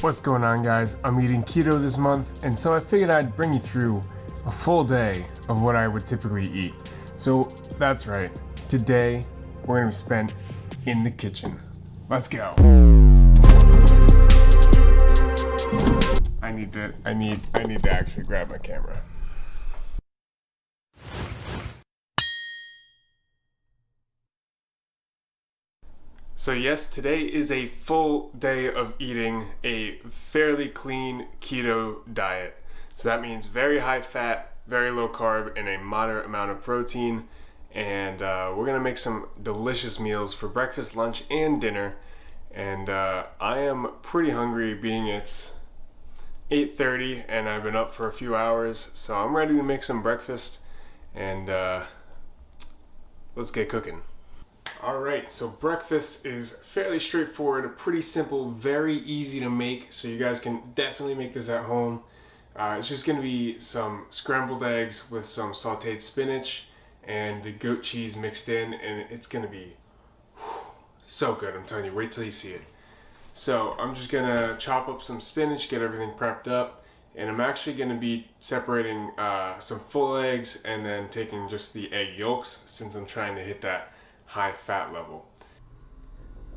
What's going on, guys? I'm eating keto this month, and so I figured I'd bring you through a full day of what I would typically eat. So that's right, today we're gonna be spent in the kitchen. Let's go. I need to actually grab my camera. So yes, today is a full day of eating a fairly clean keto diet. So that means very high fat, very low carb, and a moderate amount of protein. And we're gonna make some delicious meals for breakfast, lunch, and dinner. And I am pretty hungry, being it's 8:30 and I've been up for a few hours. So I'm ready to make some breakfast, and let's get cooking. Alright, so breakfast is fairly straightforward, pretty simple, very easy to make, so you guys can definitely make this at home. It's just going to be some scrambled eggs with some sauteed spinach and the goat cheese mixed in, and it's going to be so good, I'm telling you, wait till you see it. So I'm just going to chop up some spinach, get everything prepped up, and I'm actually going to be separating some full eggs and then taking just the egg yolks, since I'm trying to hit that high fat level.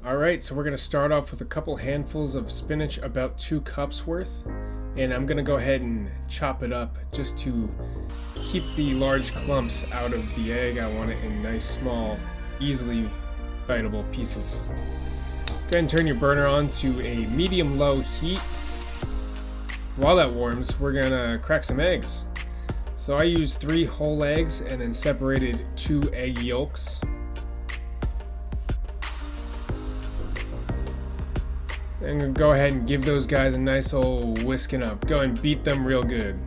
Alright, so we're going to start off with a couple handfuls of spinach, about 2 cups worth, and I'm going to go ahead and chop it up just to keep the large clumps out of the egg. I want it in nice, small, easily biteable pieces. Go ahead and turn your burner on to a medium-low heat. While that warms, we're going to crack some eggs. So I used 3 whole eggs and then separated 2 egg yolks. I'm going to go ahead and give those guys a nice old whisking up. Go and beat them real good.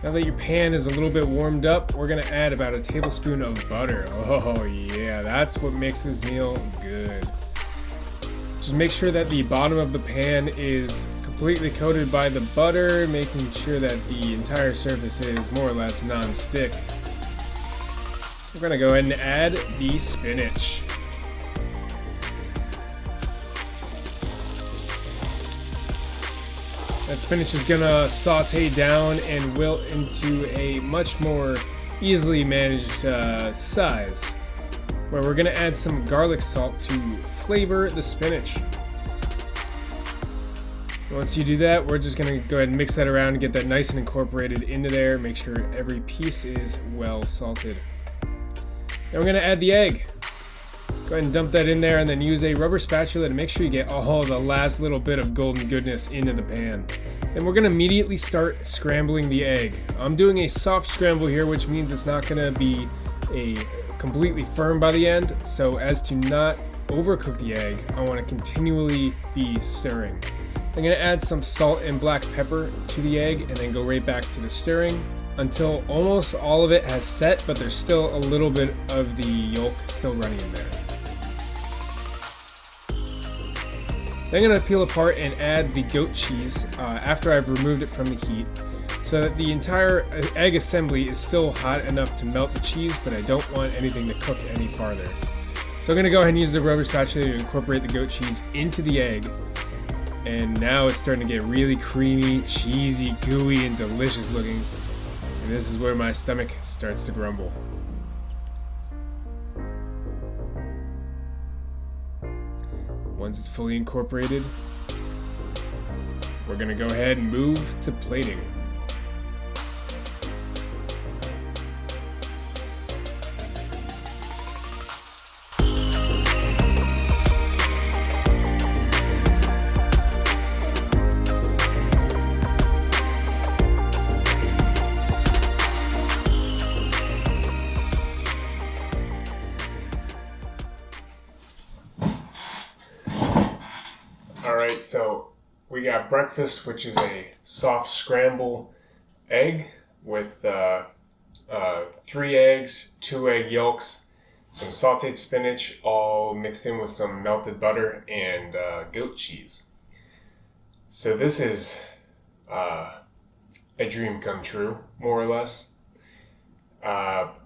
Now that your pan is a little bit warmed up, we're going to add about a tablespoon of butter. Oh yeah, that's what makes this meal good. Just make sure that the bottom of the pan is completely coated by the butter, making sure that the entire surface is more or less non-stick. We're going to go ahead and add the spinach. That spinach is going to saute down and wilt into a much more easily managed size, where we're going to add some garlic salt to flavor the spinach. Once you do that, we're just going to go ahead and mix that around and get that nice and incorporated into there. Make sure every piece is well salted. Now we're going to add the egg. Go ahead and dump that in there, and then use a rubber spatula to make sure you get all the last little bit of golden goodness into the pan. Then we're going to immediately start scrambling the egg. I'm doing a soft scramble here, which means it's not going to be completely firm by the end. So as to not overcook the egg, I want to continually be stirring. I'm going to add some salt and black pepper to the egg, and then go right back to the stirring until almost all of it has set, but there's still a little bit of the yolk still running in there. Then I'm going to peel apart and add the goat cheese after I've removed it from the heat, so that the entire egg assembly is still hot enough to melt the cheese, but I don't want anything to cook any farther. So I'm going to go ahead and use the rubber spatula to incorporate the goat cheese into the egg. And now it's starting to get really creamy, cheesy, gooey, and delicious looking. And this is where my stomach starts to grumble. Once it's fully incorporated, we're going to go ahead and move to plating. Alright, so we got breakfast, which is a soft scramble egg with 3 eggs, 2 egg yolks, some sauteed spinach, all mixed in with some melted butter and goat cheese. So this is a dream come true, more or less.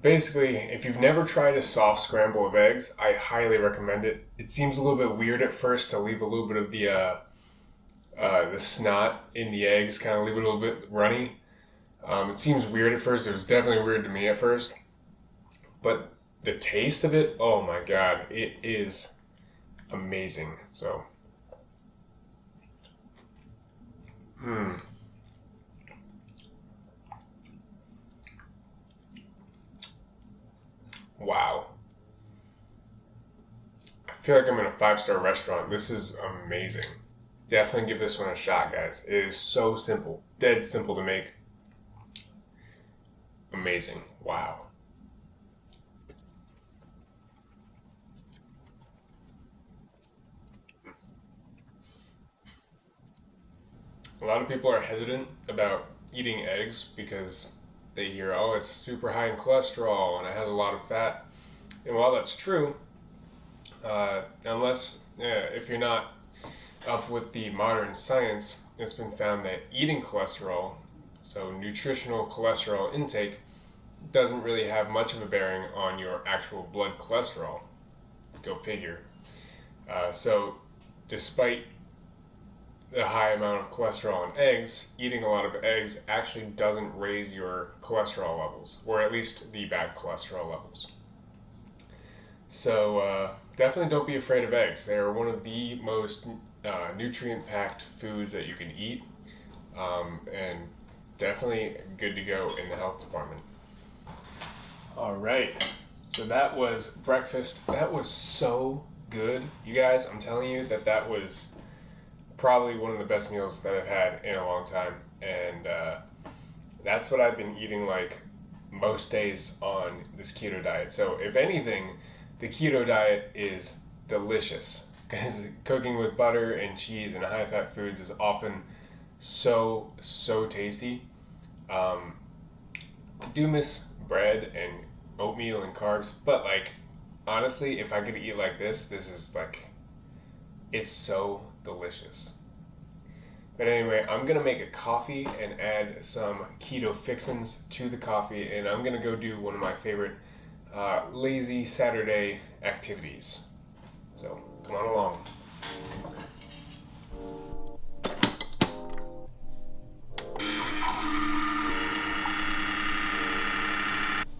Basically, if you've never tried a soft scramble of eggs, I highly recommend it. It seems a little bit weird at first to leave a little bit of the snot in the eggs, kind of leave it a little bit runny. It seems weird at first. It was definitely weird to me at first. But the taste of it, oh my god, it is amazing. So, wow. I feel like I'm in a 5-star restaurant. This is amazing. Definitely give this one a shot, guys. It is so simple. Dead simple to make. Amazing. Wow. A lot of people are hesitant about eating eggs because they hear, oh, it's super high in cholesterol and it has a lot of fat. And while that's true, if you're not up with the modern science, it's been found that eating cholesterol, so nutritional cholesterol intake, doesn't really have much of a bearing on your actual blood cholesterol. Go figure. So despite the high amount of cholesterol in eggs, eating a lot of eggs actually doesn't raise your cholesterol levels, or at least the bad cholesterol levels. So definitely don't be afraid of eggs. They are one of the most nutrient-packed foods that you can eat, and definitely good to go in the health department. All right, so that was breakfast. That was so good, you guys. I'm telling you that was probably one of the best meals that I've had in a long time, and that's what I've been eating like most days on this keto diet. So if anything, the keto diet is delicious because cooking with butter and cheese and high-fat foods is often so tasty. I do miss bread and oatmeal and carbs, but like honestly, if I could eat like this is like, it's so delicious. But anyway, I'm gonna make a coffee and add some keto fixins to the coffee, and I'm gonna go do one of my favorite lazy Saturday activities. So come on along.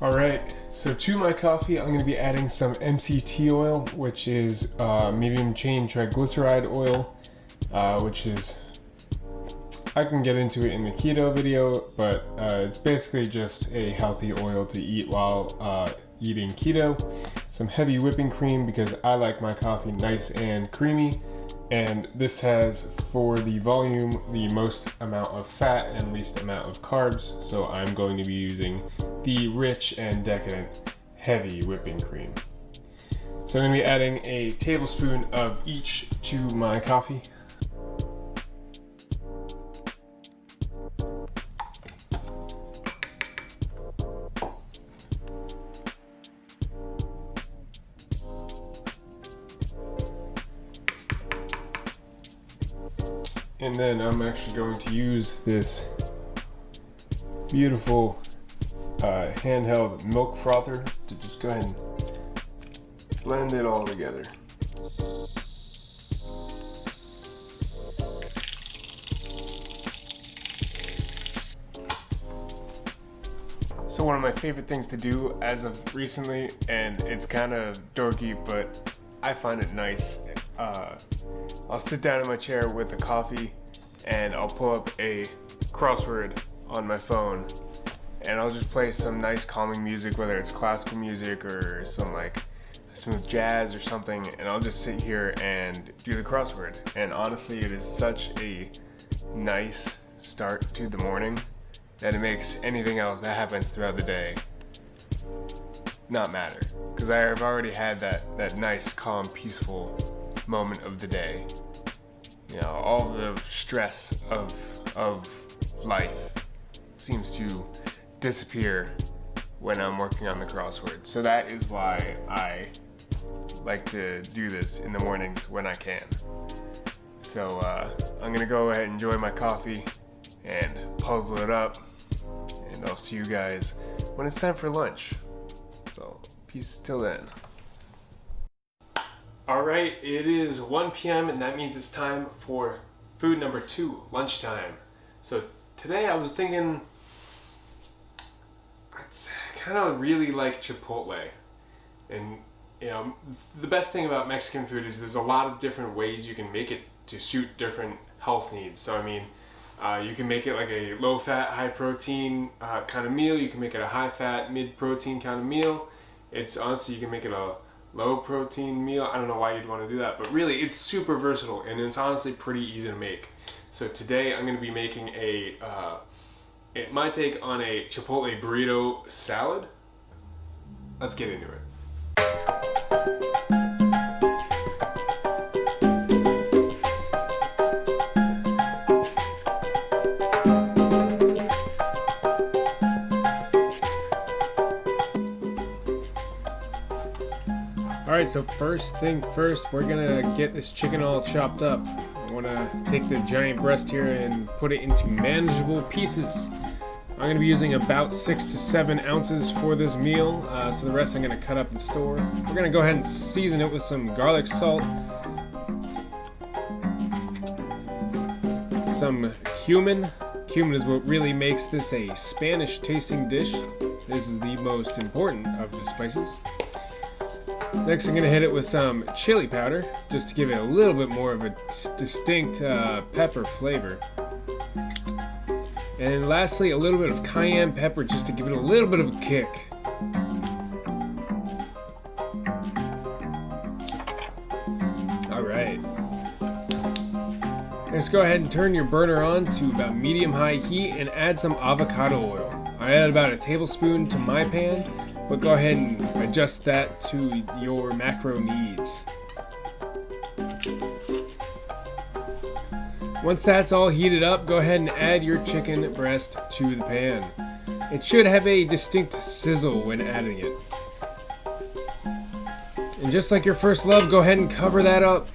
All right, so to my coffee, I'm going to be adding some MCT oil, which is medium chain triglyceride oil, which is, I can get into it in the keto video, but it's basically just a healthy oil to eat while eating keto. Some heavy whipping cream because I like my coffee nice and creamy. And this has, for the volume, the most amount of fat and least amount of carbs. So I'm going to be using the rich and decadent heavy whipping cream. So I'm going to be adding a tablespoon of each to my coffee. And then I'm actually going to use this beautiful handheld milk frother to just go ahead and blend it all together. So one of my favorite things to do as of recently, and it's kind of dorky, but I find it nice. I'll sit down in my chair with a coffee and I'll pull up a crossword on my phone and I'll just play some nice calming music, whether it's classical music or some like smooth jazz or something, and I'll just sit here and do the crossword. And honestly, it is such a nice start to the morning that it makes anything else that happens throughout the day not matter, because I've already had that nice, calm, peaceful moment of the day. You know, all the stress of life seems to disappear when I'm working on the crossword. So that is why I like to do this in the mornings when I can. So I'm gonna go ahead and enjoy my coffee and puzzle it up, and I'll see you guys when it's time for lunch. So peace till then. Alright, it is 1 p.m. and that means it's time for food number 2, lunchtime. So today I was thinking I kind of really like Chipotle. And you know, the best thing about Mexican food is there's a lot of different ways you can make it to suit different health needs. So I mean, you can make it like a low-fat, high-protein kind of meal. You can make it a high-fat, mid-protein kind of meal. It's honestly, you can make it a low-protein meal. I don't know why you'd want to do that, but really, it's super versatile, and it's honestly pretty easy to make. So today, I'm going to be making my take on a Chipotle burrito salad. Let's get into it. Alright, so first thing first, we're gonna get this chicken all chopped up. I wanna take the giant breast here and put it into manageable pieces. I'm gonna be using about 6 to 7 ounces for this meal, so the rest I'm gonna cut up and store. We're gonna go ahead and season it with some garlic salt, some cumin. Cumin is what really makes this a Spanish tasting dish. This is the most important of the spices. Next, I'm going to hit it with some chili powder, just to give it a little bit more of a distinct pepper flavor. And lastly, a little bit of cayenne pepper, just to give it a little bit of a kick. Alright. Next, go ahead and turn your burner on to about medium-high heat and add some avocado oil. I add about a tablespoon to my pan, but go ahead and adjust that to your macro needs. Once that's all heated up, go ahead and add your chicken breast to the pan. It should have a distinct sizzle when adding it. And just like your first love, go ahead and cover that up.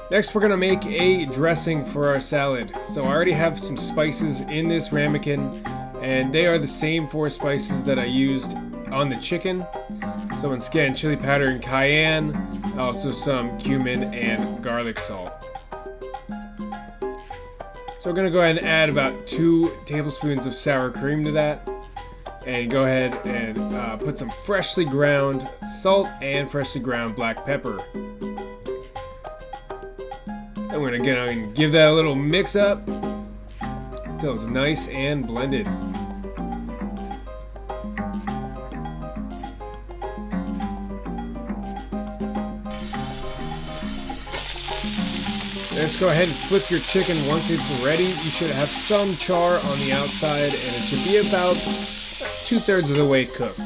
Next, we're gonna make a dressing for our salad. So I already have some spices in this ramekin, and they are the same 4 spices that I used on the chicken. So once again, chili powder and cayenne, also some cumin and garlic salt. So we're gonna go ahead and add about 2 tablespoons of sour cream to that. And go ahead and put some freshly ground salt and freshly ground black pepper. And we're gonna go and give that a little mix up until it's nice and blended. Let's go ahead and flip your chicken once it's ready. You should have some char on the outside, and it should be about 2/3 of the way cooked.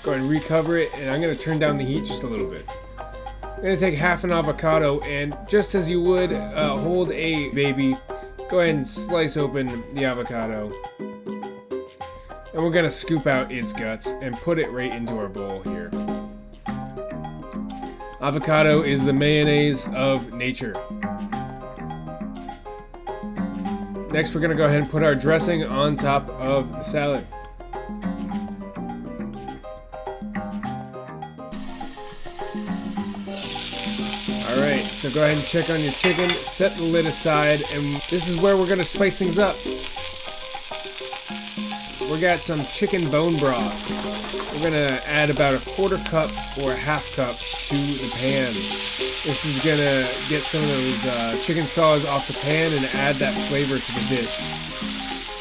Go ahead and recover it, and I'm going to turn down the heat just a little bit. I'm going to take half an avocado, and just as you would hold a baby, go ahead and slice open the avocado. And we're going to scoop out its guts and put it right into our bowl here. Avocado is the mayonnaise of nature. Next, we're going to go ahead and put our dressing on top of the salad. Alright, so go ahead and check on your chicken, set the lid aside, and this is where we're going to spice things up. We got some chicken bone broth. We're going to add about 1/4 cup or 1/2 cup to the pan. This is going to get some of those chicken solids off the pan and add that flavor to the dish.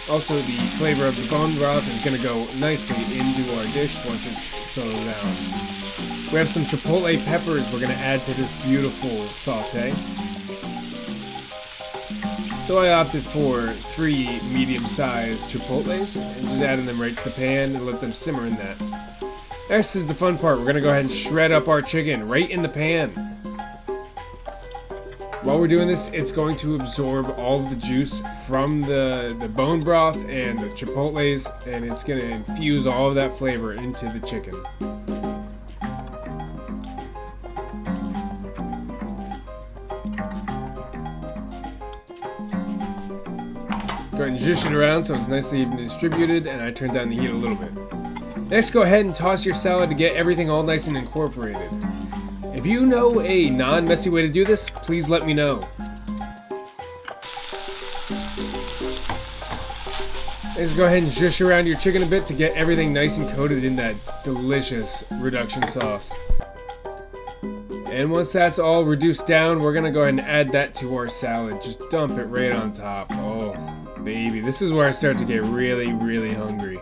Also, the flavor of the bone broth is going to go nicely into our dish once it's settled down. We have some chipotle peppers we're going to add to this beautiful saute. So I opted for 3 medium-sized chipotles and just adding them right to the pan and let them simmer in that. Next is the fun part. We're going to go ahead and shred up our chicken right in the pan. While we're doing this, it's going to absorb all of the juice from the bone broth and the chipotles, and it's going to infuse all of that flavor into the chicken. Go ahead and zhuzh it around so it's nicely even distributed, and I turned down the heat a little bit. Next, go ahead and toss your salad to get everything all nice and incorporated. If you know a non-messy way to do this, please let me know. Next, go ahead and zhuzh around your chicken a bit to get everything nice and coated in that delicious reduction sauce. And once that's all reduced down, we're gonna go ahead and add that to our salad. Just dump it right on top. Oh, baby, this is where I start to get really, really hungry.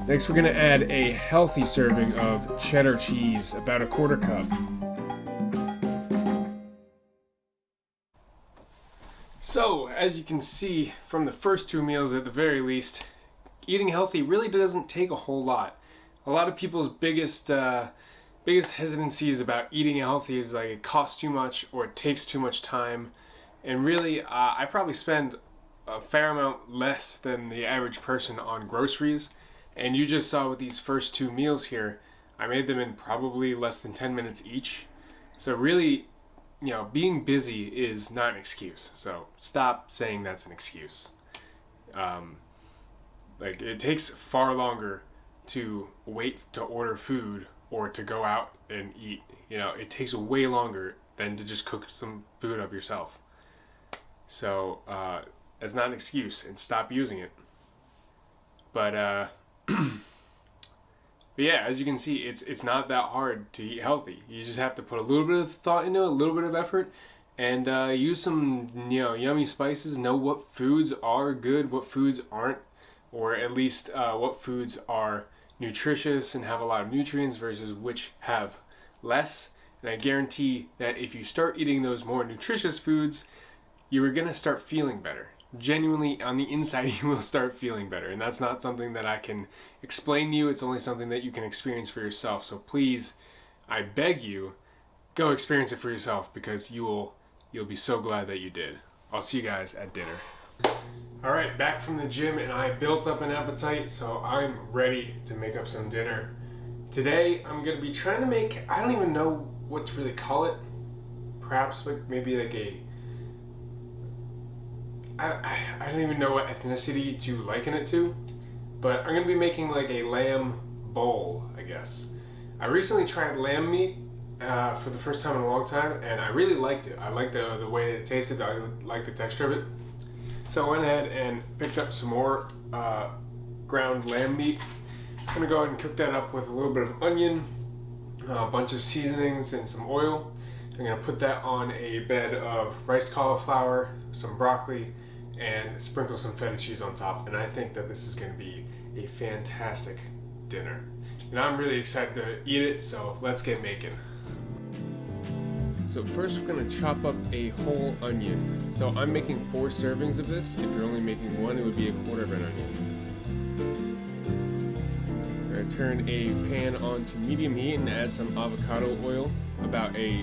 Next, we're gonna add a healthy serving of cheddar cheese, about a 1/4 cup. So, as you can see from the first 2 meals at the very least, eating healthy really doesn't take a whole lot. A lot of people's biggest hesitancies about eating healthy is like it costs too much or it takes too much time. And really, I probably spend a fair amount less than the average person on groceries. And you just saw with these first 2 meals here, I made them in probably less than 10 minutes each. So really, you know, being busy is not an excuse. So stop saying that's an excuse. Like, it takes far longer to wait to order food or to go out and eat. You know, it takes way longer than to just cook some food up yourself. So that's not an excuse, and stop using it. But yeah, as you can see, it's not that hard to eat healthy. You just have to put a little bit of thought into it, a little bit of effort, and use some, you know, yummy spices. Know what foods are good, what foods aren't, or at least what foods are nutritious and have a lot of nutrients versus which have less. And I guarantee that if you start eating those more nutritious foods, you are gonna start feeling better. Genuinely, on the inside, you will start feeling better. And that's not something that I can explain to you. It's only something that you can experience for yourself. So please, I beg you, go experience it for yourself, because you'll be so glad that you did. I'll see you guys at dinner. All right, back from the gym, and I built up an appetite, so I'm ready to make up some dinner. Today, I'm gonna be trying to make, I don't even know what to really call it. Perhaps like maybe like I don't even know what ethnicity to liken it to, but I'm going to be making like a lamb bowl, I guess. I recently tried lamb meat for the first time in a long time, and I really liked it. I liked the way it tasted. I liked the texture of it. So I went ahead and picked up some more ground lamb meat. I'm going to go ahead and cook that up with a little bit of onion, a bunch of seasonings, and some oil. I'm going to put that on a bed of riced cauliflower, some broccoli, and sprinkle some feta cheese on top. And I think that this is going to be a fantastic dinner. And I'm really excited to eat it, so let's get making. So first we're going to chop up a whole onion. So I'm making 4 servings of this. If you're only making 1, it would be a 1/4 of an onion. I'm going to turn a pan on to medium heat and add some avocado oil, about a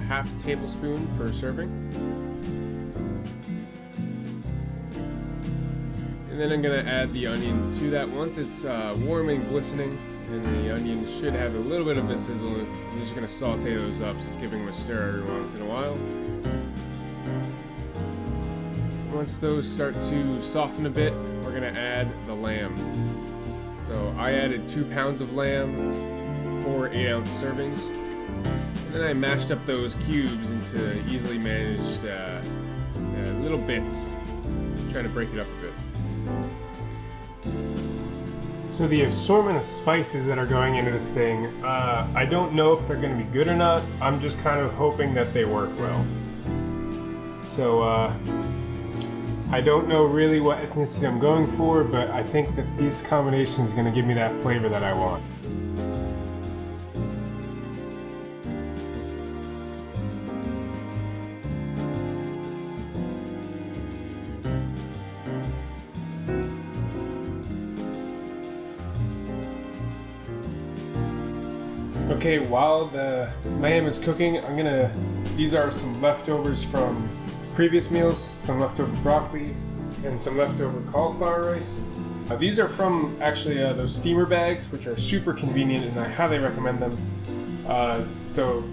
1/2 tablespoon per serving. And then I'm going to add the onion to that. Once it's warm and glistening, and the onion should have a little bit of a sizzle, I'm just going to saute those up, just giving them a stir every once in a while. Once those start to soften a bit, we're going to add the lamb. So I added 2 pounds of lamb, 4 8-ounce servings. And then I mashed up those cubes into easily managed little bits, trying to break it up a bit. So the assortment of spices that are going into this thing, I don't know if they're going to be good or not. I'm just kind of hoping that they work well. So I don't know really what ethnicity I'm going for, but I think that these combinations are going to give me that flavor that I want. Okay, while the lamb is cooking, these are some leftovers from previous meals, some leftover broccoli, and some leftover cauliflower rice. These are from actually those steamer bags, which are super convenient, and I highly recommend them. So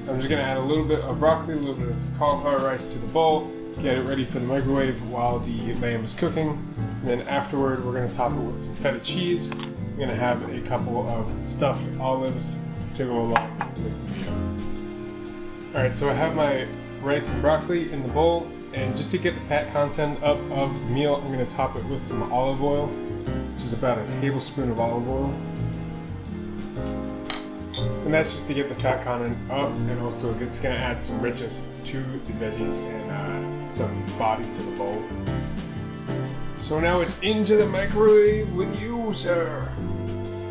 I'm just gonna add a little bit of broccoli, a little bit of cauliflower rice to the bowl, get it ready for the microwave while the lamb is cooking. And then afterward, we're gonna top it with some feta cheese. I'm gonna have a couple of stuffed olives to go along with the meal. All right, so I have my rice and broccoli in the bowl, and just to get the fat content up of the meal, I'm gonna top it with some olive oil, which is about a tablespoon of olive oil. And that's just to get the fat content up, and also it's gonna add some richness to the veggies and some body to the bowl. So now it's into the microwave with you, sir.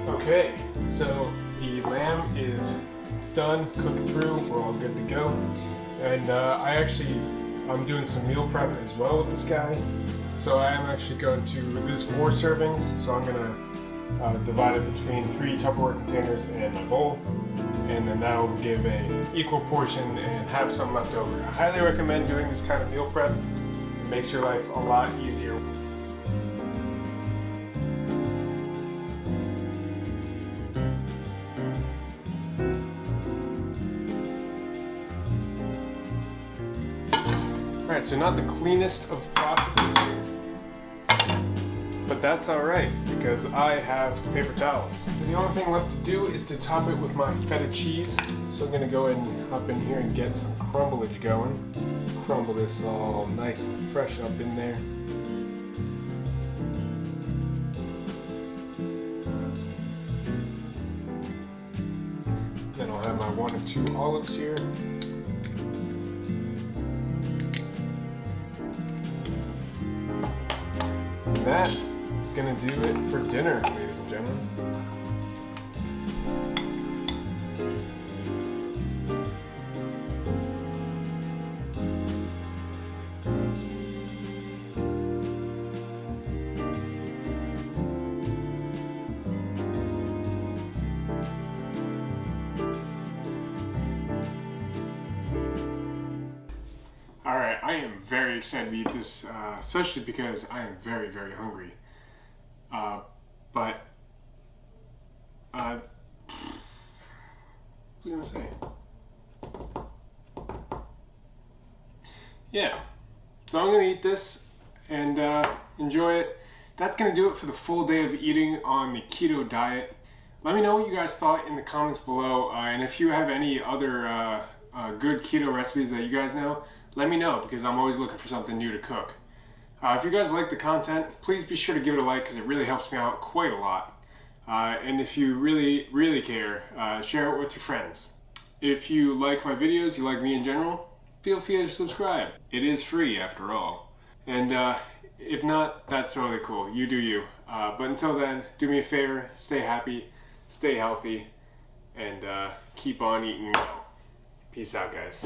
Okay, so the lamb is done, cooked through, we're all good to go. And I'm doing some meal prep as well with this guy. So I am actually going to, this is 4 servings, so I'm gonna divide it between 3 Tupperware containers and a bowl. And then that'll give a equal portion and have some left over. I highly recommend doing this kind of meal prep. It makes your life a lot easier. Alright, so not the cleanest of processes here, but that's alright because I have paper towels. The only thing left to do is to top it with my feta cheese. So I'm gonna go ahead and hop in here and get some crumblage going. Crumble this all nice and fresh up in there. Then I'll have my 1 or 2 olives here. And that is going to do it for dinner, ladies and gentlemen. Alright, I am very excited to eat this, especially because I am very, very hungry. What was I gonna say? Yeah, so I'm gonna eat this and enjoy it. That's gonna do it for the full day of eating on the keto diet. Let me know what you guys thought in the comments below, and if you have any other good keto recipes that you guys know, let me know because I'm always looking for something new to cook. If you guys like the content, please be sure to give it a like because it really helps me out quite a lot. And if you really, really care, share it with your friends. If you like my videos, you like me in general, feel free to subscribe. It is free after all. And if not, that's totally cool. You do you. But until then, do me a favor, stay happy, stay healthy, and keep on eating well. Peace out, guys.